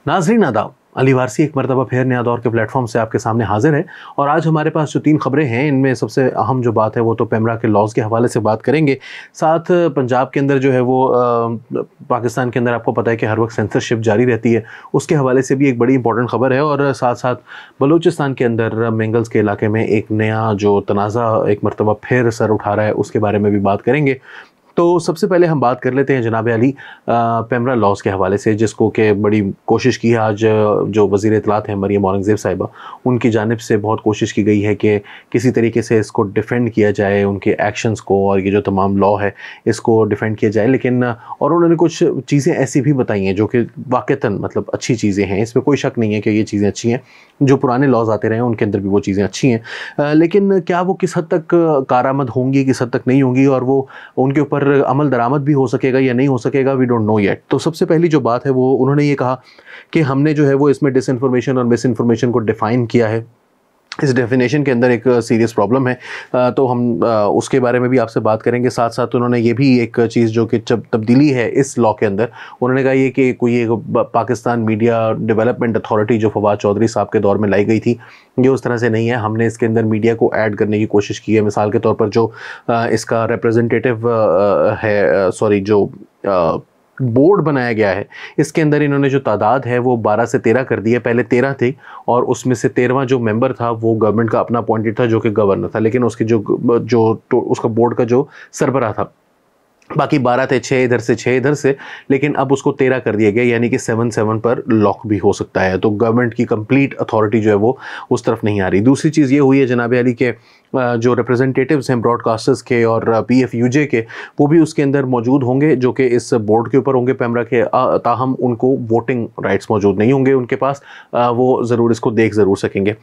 नाज़रीन आदाब, अली वारसी एक मरतबा फिर नया दौर के प्लेटफॉर्म से आपके सामने हाजिर है। और आज हमारे पास जो 3 खबरें हैं, इनमें सबसे अहम जो बात है वो तो पेमरा के लॉज़ के हवाले से बात करेंगे। साथ पंजाब के अंदर जो है वो पाकिस्तान के अंदर आपको पता है कि हर वक्त सेंसरशिप जारी रहती है, उसके हवाले से भी एक बड़ी इंपॉर्टेंट खबर है। और साथ साथ बलूचिस्तान के अंदर मेंगल्स के इलाके में एक नया जो तनाज़ा एक मरतबा फिर सर उठा रहा है, उसके बारे में भी बात करेंगे। तो सबसे पहले हम बात कर लेते हैं जनाब अली पेमरा लॉज़ के हवाले से, जिसको कि बड़ी कोशिश की है आज जो वज़ीर इत्तलात हैं मरियम औरंगज़ेब साहिबा, उनकी जानिब से बहुत कोशिश की गई है कि किसी तरीके से इसको डिफेंड किया जाए, उनके एक्शंस को, और ये जो तमाम लॉ है इसको डिफेंड किया जाए। लेकिन और उन्होंने कुछ चीज़ें ऐसी भी बताई हैं जो कि वाक़तन मतलब अच्छी चीज़ें हैं, इसमें कोई शक नहीं है कि ये चीज़ें अच्छी हैं। जो पुराने लॉज़ आते रहे हैं उनके अंदर भी वो चीज़ें अच्छी हैं, लेकिन क्या वो किस हद तक कारआमद होंगी, किस हद तक नहीं होंगी, और वो उनके ऊपर अमल दरामद भी हो सकेगा या नहीं हो सकेगा, वी डोंट नो येट। तो सबसे पहली जो बात है वो उन्होंने ये कहा कि हमने जो है वो इसमें डिसइंफॉर्मेशन और मिस इन्फॉर्मेशन को डिफ़ाइन किया है। इस डेफिनेशन के अंदर एक सीरियस प्रॉब्लम है, तो हम उसके बारे में भी आपसे बात करेंगे। साथ साथ उन्होंने ये भी एक चीज़ जो कि जब तब्दीली है इस लॉ के अंदर, उन्होंने कहा ये कि कोई एक पाकिस्तान मीडिया डेवलपमेंट अथॉरिटी जो फवाद चौधरी साहब के दौर में लाई गई थी, ये उस तरह से नहीं है। हमने इसके अंदर मीडिया को ऐड करने की कोशिश की है। मिसाल के तौर पर जो इसका रिप्रेजेंटेटिव है, सॉरी, जो बोर्ड बनाया गया है, इसके अंदर इन्होंने जो तादाद है वो 12 से 13 कर दी है। पहले 13 थी और उसमें से 13वां जो मेंबर था वो गवर्नमेंट का अपना अपॉइंटेड था, जो कि गवर्नर था, लेकिन उसकी उसका बोर्ड का जो सरबराह था, बाकी 12 थे, 6 इधर से 6 इधर से, लेकिन अब उसको 13 कर दिया गया, यानी कि 7-7 पर लॉक भी हो सकता है। तो गवर्नमेंट की कंप्लीट अथॉरिटी जो है वो उस तरफ नहीं आ रही। दूसरी चीज़ ये हुई है जनाब अली के जो रिप्रेजेंटेटिव्स हैं ब्रॉडकास्टर्स के और PFUJ के, वो भी उसके अंदर मौजूद होंगे, जो कि इस बोर्ड के ऊपर होंगे पेमरा के, ताहम उनको वोटिंग राइट्स मौजूद नहीं होंगे उनके पास, वो ज़रूर इसको देख ज़रूर सकेंगे।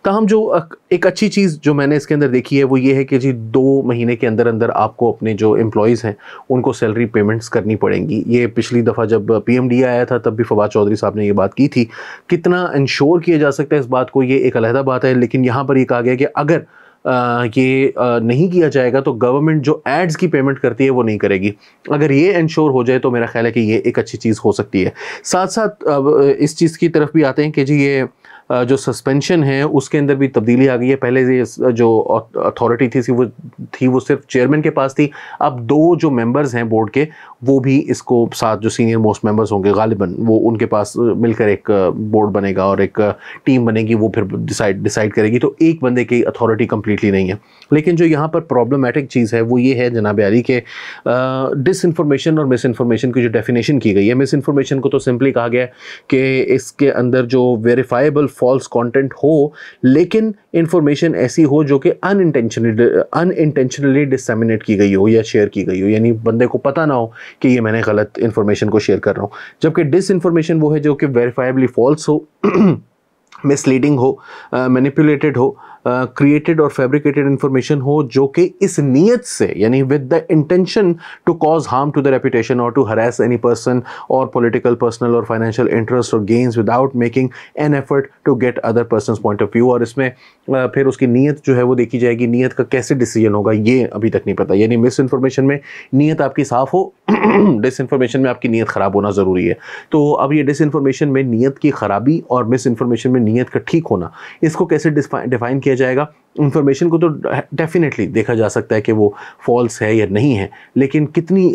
ताहम जो एक अच्छी चीज़ जो मैंने इसके अंदर देखी है वो ये है कि जी 2 महीने के अंदर अंदर आपको अपने जो एम्प्लॉयज़ हैं उनको सैलरी पेमेंट्स करनी पड़ेंगी। ये पिछली दफ़ा जब PMD आया था तब भी फवाद चौधरी साहब ने ये बात की थी। कितना इंश्योर किया जा सकता है इस बात को, ये एक अलहदा बात है, लेकिन यहाँ पर ये कहा गया कि अगर ये नहीं किया जाएगा तो गवर्नमेंट जो एड्स की पेमेंट करती है वो नहीं करेगी। अगर ये इंश्योर हो जाए तो मेरा ख्याल है कि ये एक अच्छी चीज़ हो सकती है। साथ साथ इस चीज़ की तरफ भी आते हैं कि जी ये जो सस्पेंशन है उसके अंदर भी तब्दीली आ गई है। पहले ये जो अथॉरिटी थी वो सिर्फ चेयरमैन के पास थी। अब 2 जो मेंबर्स हैं बोर्ड के, वो भी इसको साथ जो सीनियर मोस्ट मेंबर्स होंगे गालिबन, वो उनके पास मिलकर एक बोर्ड बनेगा और एक टीम बनेगी, वो फिर डिसाइड करेगी। तो एक बंदे की अथॉरिटी कम्प्लीटली नहीं है। लेकिन जो यहाँ पर प्रॉब्लमेटिक चीज़ है वो ये है जनाब अली के डिसइंफॉर्मेशन और मिस इन्फॉर्मेशन की जो डेफिनेशन की गई है। मिस इन्फॉर्मेशन को तो सिंपली कहा गया है कि इसके अंदर जो वेरीफाइबल फॉल्स कंटेंट हो, लेकिन इंफॉर्मेशन ऐसी हो जो कि अनइंटेंशनली डिसमिनेट की गई हो या शेयर की गई हो, यानी बंदे को पता ना हो कि ये मैंने गलत इंफॉर्मेशन को शेयर कर रहा हूँ। जबकि डिसइंफॉर्मेशन वो है जो कि वेरीफाइबली फॉल्स हो, मिसलीडिंग हो, मैनिपुलेटेड हो, क्रिएटेड और फैब्रिकेटेड इंफॉर्मेशन हो, जो कि इस नीयत से, यानी with the intention to cause harm to the reputation और टू हरास एनी पर्सन और पॉलिटिकल, पर्सनल और फाइनेंशियल इंटरेस्ट और gains without making an effort to get other persons point of view. और इसमें फिर उसकी नीयत जो है वो देखी जाएगी। नीयत का कैसे डिसीजन होगा ये अभी तक नहीं पता, यानी मिस इन्फॉर्मेशन में नीयत आपकी साफ हो, डिसइंफॉर्मेशन में आपकी नीयत ख़राब होना ज़रूरी है। तो अब ये डिसइंफॉर्मेशन में नीयत की ख़राबी और मिस इन्फॉर्मेशन में नीयत का ठीक होना, इसको कैसे डिफाइन किया जाएगा। इंफॉर्मेशन को तो डेफिनेटली देखा जा सकता है कि वो फॉल्स है या नहीं है, लेकिन कितनी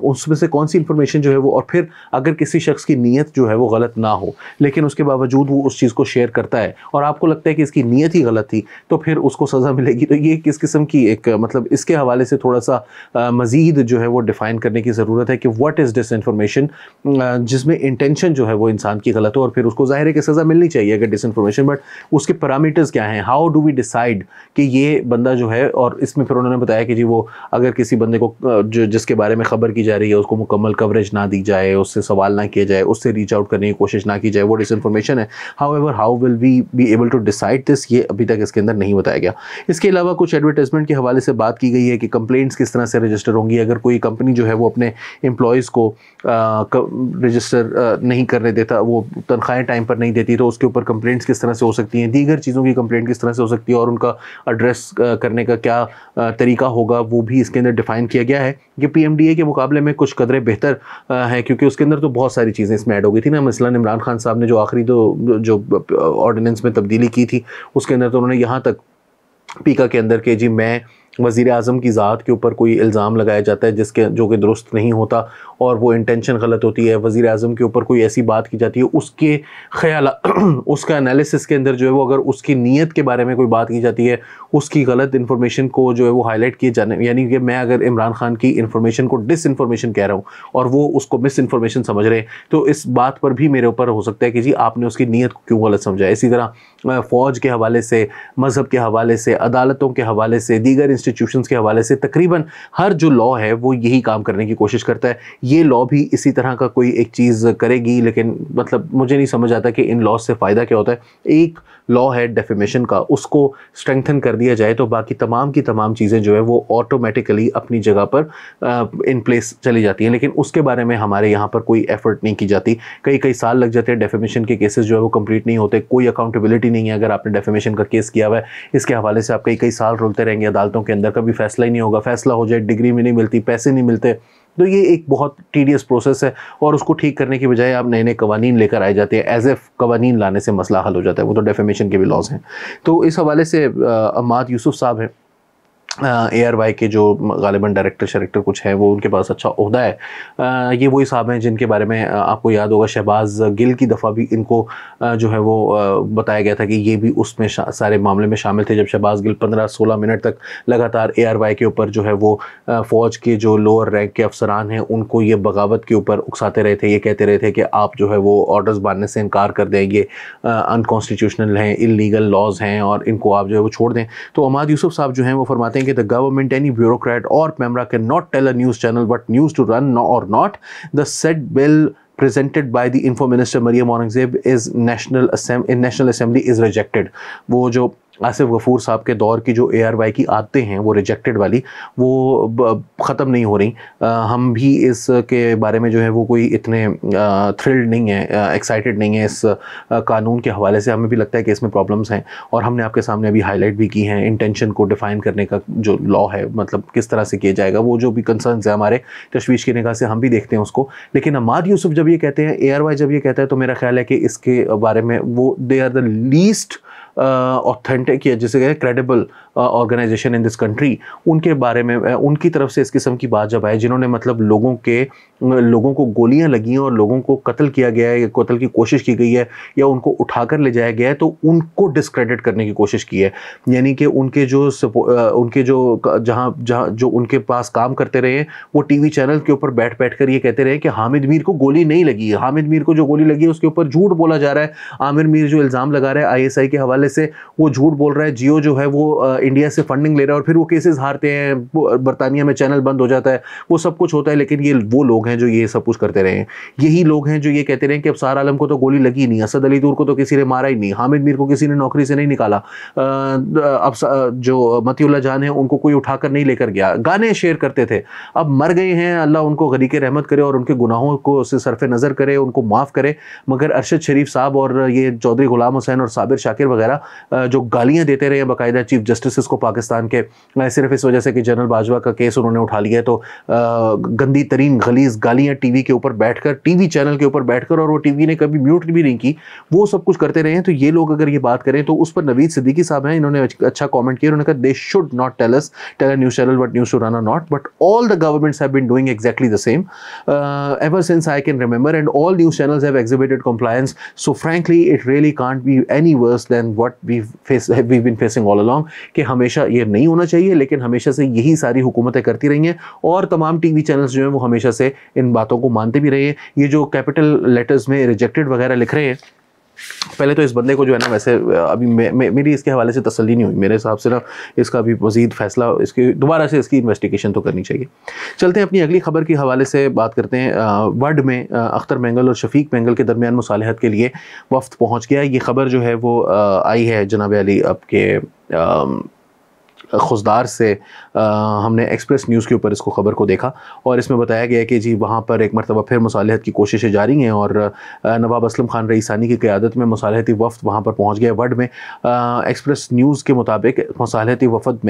उसमें से कौन सी इंफॉर्मेशन जो है वो, और फिर अगर किसी शख्स की नीयत जो है वो गलत ना हो लेकिन उसके बावजूद वो उस चीज़ को शेयर करता है और आपको लगता है कि इसकी नीयत ही गलत थी, तो फिर उसको सज़ा मिलेगी। तो ये किस किस्म की एक मतलब इसके हवाले से थोड़ा सा मज़ीद जो है वो डिफ़ाइन करने की ज़रूरत है कि व्हाट इज़ डिसइंफॉर्मेशन, जिसमें इंटेंशन जो है वो इंसान की गलत हो और फिर उसको ज़ाहिर है कि सज़ा मिलनी चाहिए अगर डिसइंफॉर्मेशन, बट उसके पैरामीटर्स क्या हैं, हाउ डू वी डिसाइड कि ये बंदा जो है। और इसमें फिर उन्होंने बताया कि जी वो अगर किसी बंदे को जो जिसके बारे में खबर की जा रही है उसको मुकम्मल कवरेज ना दी जाए, उससे सवाल ना किया जाए, उससे रीच आउट करने की कोशिश ना की जाए, वो डिसइंफॉर्मेशन है। However how will we be able to decide this, ये अभी तक इसके अंदर नहीं बताया गया। इसके अलावा कुछ एडवर्टाइजमेंट के हवाले से बात की गई है कि कंप्लेंट्स किस तरह से रजिस्टर होंगी। अगर कोई कंपनी जो है वो अपने एम्प्लॉयज़ को रजिस्टर नहीं करने देता, वो तनख्वाहें टाइम पर नहीं देती, तो उसके ऊपर कंप्लेंट्स किस तरह से हो सकती हैं, दीगर चीज़ों की कंप्लेंट किस तरह से हो सकती है। और उनका एड्रेस करने का क्या तरीका होगा वो भी इसके अंदर डिफाइन किया गया है। ये पीएमडीए के मुकाबले में कुछ कदरे बेहतर है, क्योंकि उसके अंदर तो बहुत सारी चीज़ें इसमें ऐड हो गई थी ना। मसलन इमरान खान साहब ने जो आखिरी जो ऑर्डिनेंस में तब्दीली की थी उसके अंदर तो उन्होंने यहाँ तक पीका के अंदर के जी मैं वज़ीर आज़म की ज़ात के ऊपर कोई इल्ज़ाम लगाया जाता है जो कि दुरुस्त नहीं होता और वो इंटेंशन गलत होती है, वज़ीर आज़म के ऊपर कोई ऐसी बात की जाती है, उसके ख्याल उसका एनालिसिस के अंदर जो है वो अगर उसकी नीयत के बारे में कोई बात की जाती है, उसकी गलत इन्फॉर्मेशन को जो है वो हाईलाइट किए जाने, यानी कि मैं अगर इमरान खान की इन्फॉर्मेशन को डिसइन्फॉर्मेशन कह रहा हूँ और वो उसको मिस इन्फॉर्मेशन समझ रहे हैं, तो इस बात पर भी मेरे ऊपर हो सकता है कि जी आपने उसकी नीयत को क्यों गलत समझा है। इसी तरह फ़ौज के हवाले से, मज़हब के हवाले से, अदालतों के हवाले से, दीगर इंस्टीट्यूशंस के हवाले से तकरीबन हर जो लॉ है वो यही काम करने की कोशिश करता है। ये लॉ भी इसी तरह का कोई एक चीज़ करेगी, लेकिन मतलब मुझे नहीं समझ आता कि इन लॉ से फ़ायदा क्या होता है। एक लॉ है डेफेमेशन का, उसको स्ट्रेंथन कर दिया जाए तो बाकी तमाम की तमाम चीज़ें जो है वो ऑटोमेटिकली अपनी जगह पर इन प्लेस चली जाती हैं, लेकिन उसके बारे में हमारे यहाँ पर कोई एफर्ट नहीं की जाती। कई साल लग जाते हैं, डेफेमेशन के केसेस जो है वो कंप्लीट नहीं होते, कोई अकाउंटेबिलिटी नहीं है। अगर आपने डेफेमेशन का केस किया हुआ है, इसके हवाले से आप कई साल रुलते रहेंगे अदालतों के अंदर, कभी फैसला ही नहीं होगा, फैसला हो जाए डिग्री भी नहीं मिलती, पैसे नहीं मिलते। तो ये एक बहुत टीडियस प्रोसेस है और उसको ठीक करने की बजाय आप नए नए कवानीन लेकर आए जाते हैं। एज एफ कवानीन लाने से मसला हल हो जाता है, वो तो डेफेमेशन के भी लॉज हैं। तो इस हवाले से अम्माद यूसुफ साहब हैं, ARY के जो गालिबन डायरेक्टर कुछ है, वो उनके पास अच्छा ओहदा है। ये वही साहब हैं जिनके बारे में आपको याद होगा शहबाज गिल की दफ़ा भी इनको जो है वो बताया गया था कि ये भी उसमें सारे मामले में शामिल थे, जब शहबाज गिल 15-16 मिनट तक लगातार ARY के ऊपर जो है वो फ़ौज के जो लोअर रैंक के अफसरान हैं उनको ये बगावत के ऊपर उकसाते रहे थे। ये कहते रहे थे कि आप जो है वो ऑर्डर्स बांधने से इनकार कर दें, ये अनकॉन्स्टिट्यूशनल हैं, इलीगल लॉज हैं और इनको आप जो है वो छोड़ दें। तो अम्माद यूसुफ साहब जो हैं वो फरमाते हैं कि the government, any bureaucrat or Pemra cannot tell a news channel what news to run or not. The said bill presented by the Info Minister Maryam Aurangzeb is National Assembly is rejected. वो जो आसिफ गफूर साहब के दौर की जो ARY की आदतें हैं वो रिजेक्टेड वाली, वो ख़त्म नहीं हो रही। हम भी इसके बारे में जो है वो कोई इतने थ्रिल्ड नहीं है, एक्साइटेड नहीं है इस कानून के हवाले से। हमें भी लगता है कि इसमें प्रॉब्लम्स हैं और हमने आपके सामने अभी हाईलाइट भी की हैं। इंटेंशन को डिफ़ाइन करने का जो लॉ है, मतलब किस तरह से किया जाएगा, वो जो भी कंसर्न्स है हमारे तशवीश की निगाह से हम भी देखते हैं उसको। लेकिन अम्माद यूसुफ जब ये कहते हैं, ARY जब ये कहता है, तो मेरा ख्याल है कि इसके बारे में वो they are the least authentic या जिसे कहते हैं credible organisation in this country. उनके बारे में उनकी तरफ से इस किस्म की बात जब आए, जिन्होंने मतलब लोगों को गोलियां लगी हैं और लोगों को कत्ल किया गया है, कत्ल की कोशिश की गई है या उनको उठाकर ले जाया गया है, तो उनको डिस्क्रेडिट करने की कोशिश की है। यानी कि उनके जो जहाँ जो उनके पास काम करते रहे वो टीवी चैनल के ऊपर बैठ कर ये कहते रहे कि हामिद मीर को गोली नहीं लगी है, हामिद मीर को जो गोली लगी है उसके ऊपर झूठ बोला जा रहा है। आमिर मीर जो इल्ज़ाम लगा रहा है ISI के हवाले से, वो झूठ बोल रहा है। जियो जो है वो इंडिया से फंडिंग ले रहा है और फिर वो केसेस हारते हैं, बरतानिया में चैनल बंद हो जाता है, वो सब कुछ होता है। लेकिन ये वो लोग हैं जो ये सब कुछ करते रहे हैं। यही लोग हैं जो ये कहते रहे कि अब सार आलम को तो गोली लगी नहीं, असद अली दूर को तो किसी ने मारा ही नहीं, हामिद मीर को किसी ने नौकरी से नहीं निकाला, अब जो मतीउल्लाह जान है उनको कोई उठाकर नहीं लेकर गया, गाने शेयर करते थे, अब मर गए हैं, अल्लाह उनको गरीक रहमत करे और उनके गुनाहों को सरफ़े नज़र करे, उनको माफ़ करे। मगर अरशद शरीफ साहब और ये चौधरी गुलाम हुसैन और साबिर शाकिर वगैरह जो गालियाँ देते रहे बाकायदा चीफ जस्टिस को पाकिस्तान के, सिर्फ इस वजह से कि जनरल बाजवा का केस उन्होंने उठा लिया है, तो गंदी तरीन गलीज गालियाँ टीवी के ऊपर बैठकर, टीवी चैनल के ऊपर बैठकर, और वो टीवी ने कभी म्यूट भी नहीं की, वो सब कुछ करते रहे हैं। तो ये लोग अगर ये बात करें तो उस पर नवीद सिद्दीकी साहब हैं, इन्होंने अच्छा कमेंट किया। उन्होंने कहा they should not tell a news channel what news to run और not, but all the governments have been doing exactly the same ever since I can remember, and all news channels have exhibited compliance. So frankly it really can't be any worse than what we've been facing all along, कि हमेशा ये नहीं होना चाहिए, लेकिन हमेशा से यही सारी हुकूमतें करती रही हैं और तमाम टीवी चैनल्स जो हैं वो हमेशा से इन बातों को मानते भी रहे हैं। ये जो कैपिटल लेटर्स में रिजेक्टेड वगैरह लिख रहे हैं, पहले तो इस बंदे को जो है ना, वैसे अभी मेरी इसके हवाले से तसल्ली नहीं हुई, मेरे हिसाब से ना इसका भी मज़ीद फैसला, इसकी दोबारा से इसकी इन्वेस्टिगेशन तो करनी चाहिए। चलते हैं अपनी अगली खबर के हवाले से बात करते हैं। वर्ड में अख्तर मेंगल और शफीक मेंगल के दरमियान मुसालहत के लिए वफ्द पहुँच गया। ये खबर जो है वो आई है जनाब अली आपके खुशदार से हमने एक्सप्रेस न्यूज़ के ऊपर इसको ख़बर को देखा और इसमें बताया गया कि जी वहाँ पर एक मरतबा फिर मुसालहत की कोशिशें जारी हैं और नवाब असलम खान रईसानी की क़यादत में मुसालहती वफ़द वहाँ पर पहुँच गया वड में। एक्सप्रेस न्यूज़ के मुताबिक मुसालहती वफ़द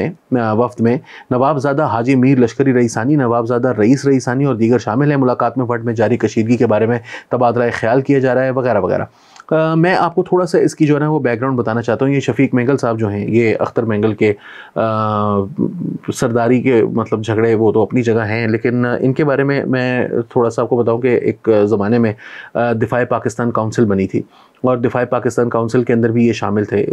में नवाबज़ादा हाजी मीर लश्करी रईसानी, नवाबज़ादा रईस रईसानी और दीगर शामिल हैं। मुलाकात में वड में जारी कशीदगी के बारे में तबादला ख्याल किया जा रहा है वगैरह वगैरह। मैं आपको थोड़ा सा इसकी जो है ना वो बैकग्राउंड बताना चाहता हूँ। ये शफीक मेंगल साहब जो हैं, ये अख्तर मेंगल के सरदारी के मतलब झगड़े वो तो अपनी जगह हैं, लेकिन इनके बारे में मैं थोड़ा सा आपको बताऊं कि एक ज़माने में दिफाए पाकिस्तान काउंसिल बनी थी और दिफाए पाकिस्तान काउंसिल के अंदर भी ये शामिल थे।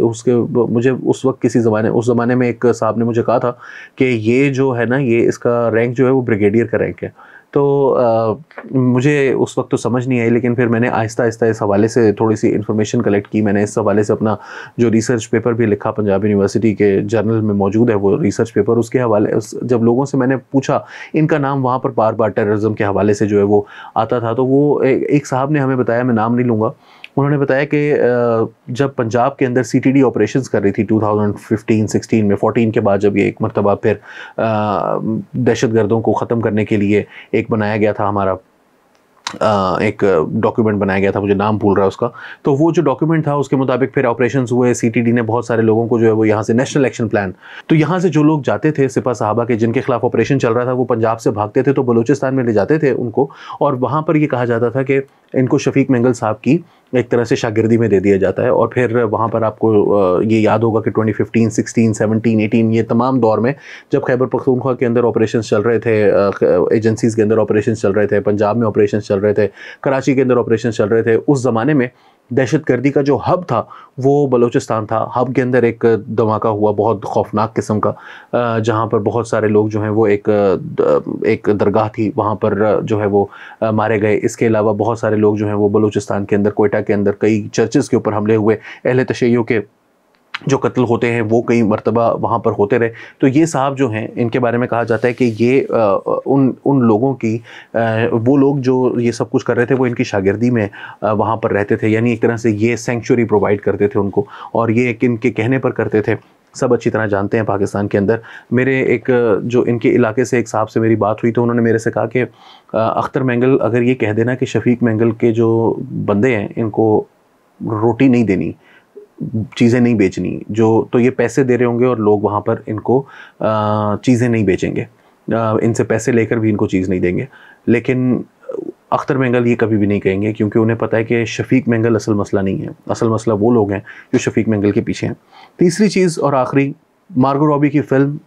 मुझे उस वक्त उस ज़माने में एक साहब ने मुझे कहा था कि ये जो है ना, ये इसका रैंक जो है वो ब्रिगेडियर का रैंक है। तो मुझे उस वक्त तो समझ नहीं आई, लेकिन फिर मैंने आहिस्ता आहिस्ता इस हवाले से थोड़ी सी इन्फॉर्मेशन कलेक्ट की। मैंने इस हवाले से अपना जो रिसर्च पेपर भी लिखा, पंजाब यूनिवर्सिटी के जर्नल में मौजूद है वो रिसर्च पेपर। उसके हवाले जब लोगों से मैंने पूछा, इनका नाम वहाँ पर बार बार टेररिज्म के हवाले से जो है वो आता था, तो वो एक साहब ने हमें बताया, मैं नाम नहीं लूँगा, उन्होंने बताया कि जब पंजाब के अंदर CTD ऑपरेशंस कर रही थी 2015-16 में, 14 के बाद जब ये एक मरतबा फिर दहशतगर्दों को ख़त्म करने के लिए एक बनाया गया था, हमारा एक डॉक्यूमेंट बनाया गया था, मुझे नाम भूल रहा है उसका। तो वो जो डॉक्यूमेंट था उसके मुताबिक फिर ऑपरेशंस हुए। CTD ने बहुत सारे लोगों को जो है वो यहाँ से नेशनल एक्शन प्लान, तो यहाँ से जो लोग जाते थे सिपा साहबा के जिनके खिलाफ ऑपरेशन चल रहा था, वो पंजाब से भागते थे तो बलूचिस्तान में ले जाते थे उनको, और वहाँ पर ये कहा जाता था कि इनको शफीक मेंगल साहब की एक तरह से शागिर्दी में दे दिया जाता है। और फिर वहाँ पर आपको ये याद होगा कि 2015, 16, 17, 18 ये तमाम दौर में जब खैबर पख्तूनख्वा के अंदर ऑपरेशन चल रहे थे, एजेंसीज़ के अंदर ऑपरेशन चल रहे थे, पंजाब में ऑपरेशन चल रहे थे, कराची के अंदर ऑपरेशन चल रहे थे, उस ज़माने में दहशतगर्दी का जो हब था वो बलूचिस्तान था। हब के अंदर एक धमाका हुआ बहुत खौफनाक किस्म का, जहाँ पर बहुत सारे लोग जो हैं वो एक दरगाह थी वहाँ पर जो है वो मारे गए। इसके अलावा बहुत सारे लोग जो हैं वो बलूचिस्तान के अंदर, कोयटा के अंदर कई चर्चेज़ के ऊपर हमले हुए, अहले तशय्युअ के जो कत्ल होते हैं वो कई मरतबा वहाँ पर होते रहे। तो ये साहब जो हैं, इनके बारे में कहा जाता है कि ये उन लोगों की वो लोग जो ये सब कुछ कर रहे थे वो इनकी शागिर्दी में वहाँ पर रहते थे, यानी एक तरह से ये सेंचुरी प्रोवाइड करते थे उनको, और ये इनके कहने पर करते थे। सब अच्छी तरह जानते हैं पाकिस्तान के अंदर। मेरे एक जो इनके इलाके से एक साहब से मेरी बात हुई तो उन्होंने मेरे से कहा कि अख्तर मेंगल अगर ये कह देना कि शफीक मेंगल के जो बंदे हैं इनको रोटी नहीं देनी, चीज़ें नहीं बेचनी, जो तो ये पैसे दे रहे होंगे और लोग वहाँ पर इनको चीज़ें नहीं बेचेंगे, इनसे पैसे लेकर भी इनको चीज़ नहीं देंगे। लेकिन अख्तर मेंगल ये कभी भी नहीं कहेंगे, क्योंकि उन्हें पता है कि शफीक मेंगल असल मसला नहीं है, असल मसला वो लोग हैं जो शफीक मेंगल के पीछे हैं। तीसरी चीज़ और आखिरी, मार्गो रॉबी की फ़िल्म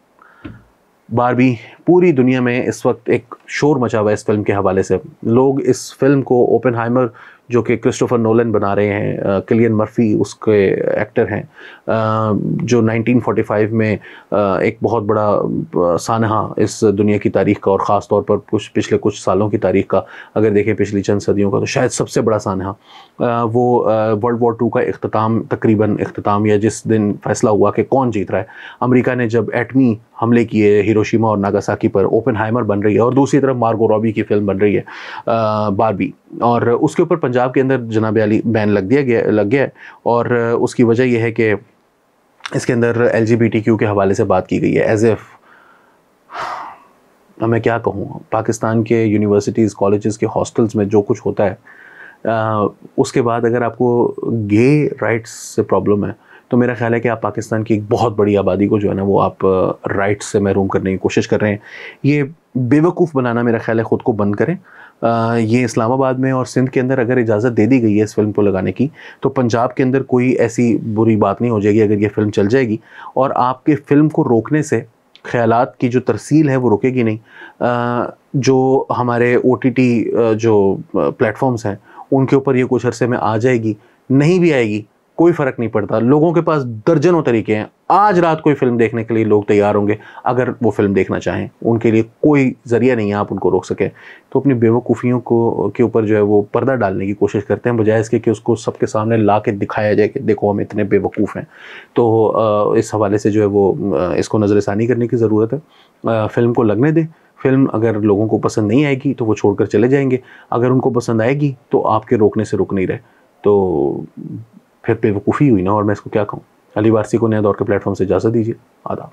बारबी, पूरी दुनिया में इस वक्त एक शोर मचा हुआ है इस फिल्म के हवाले से। लोग इस फिल्म को, ओपेनहाइमर जो कि क्रिस्टोफर नोलन बना रहे हैं, किलियन मर्फी उसके एक्टर हैं, जो 1945 में एक बहुत बड़ा सानहा इस दुनिया की तारीख़ का और ख़ास तौर पर पिछले कुछ सालों की तारीख़ का अगर देखें, पिछली चंद सदियों का, तो शायद सबसे बड़ा सानहा, वो वर्ल्ड वॉर 2 का इख्तिताम या जिस दिन फैसला हुआ कि कौन जीत रहा है। अमेरिका ने जब एटमी हमले किए हिरोशिमा और नागासाकी पर, ओपेनहाइमर बन रही है और दूसरी तरफ मार्गो रॉबी की फ़िल्म बन रही है बारबी, और उसके ऊपर पंजाब के अंदर जनाब अली बैन लग गया है। और उसकी वजह यह है कि इसके अंदर LGBTQ के हवाले से बात की गई है। एज एफ मैं क्या कहूँ, पाकिस्तान के यूनिवर्सिटीज़, कॉलेजेस के हॉस्टल्स में जो कुछ होता है, उसके बाद अगर आपको गे राइट्स से प्रॉब्लम है तो मेरा ख्याल है कि आप पाकिस्तान की एक बहुत बड़ी आबादी को जो है ना वो आप राइट्स से महरूम करने की कोशिश कर रहे हैं। ये बेवकूफ़ बनाना मेरा ख्याल है ख़ुद को बंद करें। ये इस्लामाबाद में और सिंध के अंदर अगर इजाज़त दे दी गई है इस फिल्म को लगाने की, तो पंजाब के अंदर कोई ऐसी बुरी बात नहीं हो जाएगी अगर ये फ़िल्म चल जाएगी। और आपके फ़िल्म को रोकने से ख़यालात की जो तरसील है वो रुकेगी नहीं। जो हमारे OTT जो प्लेटफॉर्म्स हैं उनके ऊपर ये कुछ अरसे में आ जाएगी, नहीं भी आएगी कोई फ़र्क नहीं पड़ता। लोगों के पास दर्जनों तरीके हैं, आज रात कोई फ़िल्म देखने के लिए लोग तैयार होंगे अगर वो फ़िल्म देखना चाहें, उनके लिए कोई ज़रिया नहीं है आप उनको रोक सकें। तो अपनी बेवकूफ़ियों के ऊपर जो है वो पर्दा डालने की कोशिश करते हैं, बजाय इसके कि उसको सबके सामने ला के दिखाया जाए कि देखो हम इतने बेवकूफ़ हैं। तो इस हवाले से जो है वो इसको नज़रसानी करने की ज़रूरत है। फ़िल्म को लगने दें। फ़िल्म अगर लोगों को पसंद नहीं आएगी तो वो छोड़कर चले जाएंगे, अगर उनको पसंद आएगी तो आपके रोकने से रुक नहीं रहे, तो फिर बेवकूफ़ी हुई ना, और मैं इसको क्या कहूँ। अली वारसी को नया दौर के प्लेटफॉर्म से इजाज़त दीजिए। आदाब।